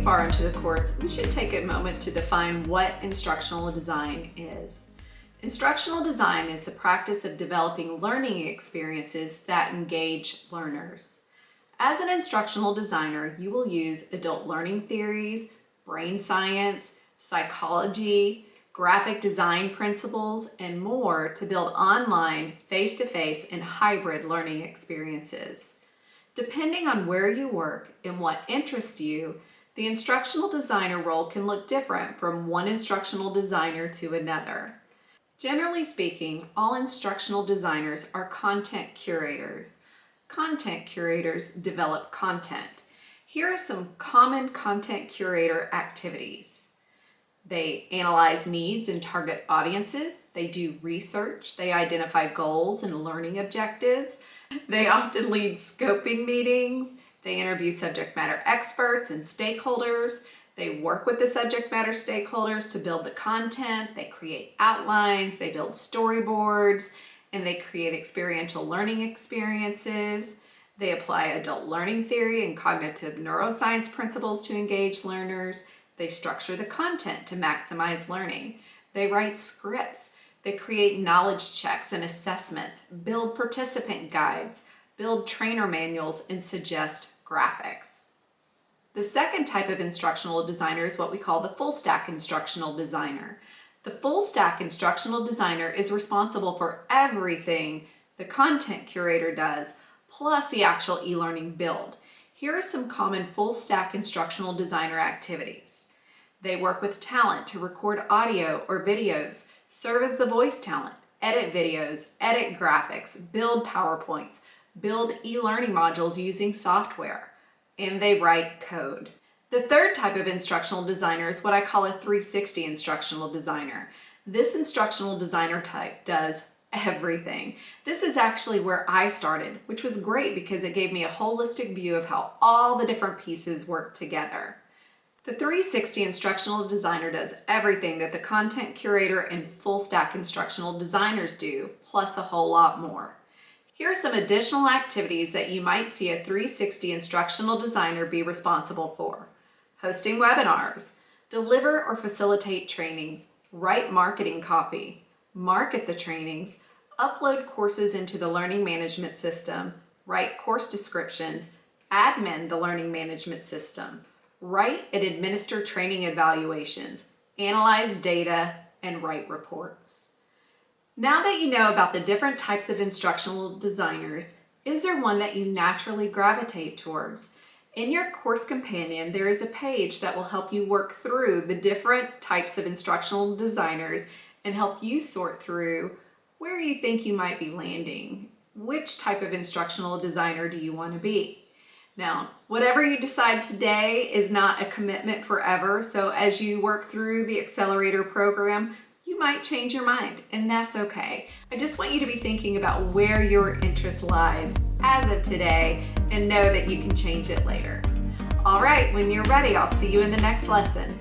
far into the course, we should take a moment to define what instructional design is. Instructional design is the practice of developing learning experiences that engage learners. As an instructional designer, you will use adult learning theories, brain science, psychology, graphic design principles, and more to build online, face-to-face, and hybrid learning experiences. Depending on where you work and what interests you, the instructional designer role can look different from one instructional designer to another. Generally speaking, all instructional designers are content curators. Content curators develop content. Here are some common content curator activities. They analyze needs and target audiences. They do research. They identify goals and learning objectives. They often lead scoping meetings. They interview subject matter experts and stakeholders. They work with the subject matter stakeholders to build the content. They create outlines. They build storyboards, and they create experiential learning experiences. They apply adult learning theory and cognitive neuroscience principles to engage learners. They structure the content to maximize learning. They write scripts. They create knowledge checks and assessments, build participant guides, build trainer manuals, and suggest graphics. The second type of instructional designer is what we call the full stack instructional designer. The full stack instructional designer is responsible for everything the content curator does, plus the actual e-learning build. Here are some common full stack instructional designer activities. They work with talent to record audio or videos, serve as the voice talent, edit videos, edit graphics, build PowerPoints, build e-learning modules using software, and they write code. The third type of instructional designer is what I call a 360 instructional designer. This instructional designer type does everything. This is actually where I started, which was great because it gave me a holistic view of how all the different pieces work together. The 360 instructional designer does everything that the content curator and full stack instructional designers do, plus a whole lot more. Here are some additional activities that you might see a 360 instructional designer be responsible for. Hosting webinars, deliver or facilitate trainings, write marketing copy, market the trainings, upload courses into the learning management system, write course descriptions, admin the learning management system, write and administer training evaluations, analyze data, and write reports. Now that you know about the different types of instructional designers, is there one that you naturally gravitate towards? In your course companion, there is a page that will help you work through the different types of instructional designers and help you sort through where you think you might be landing. Which type of instructional designer do you want to be? Now, whatever you decide today is not a commitment forever, so as you work through the accelerator program, you might change your mind, and that's okay. I just want you to be thinking about where your interest lies as of today and know that you can change it later. All right, when you're ready, I'll see you in the next lesson.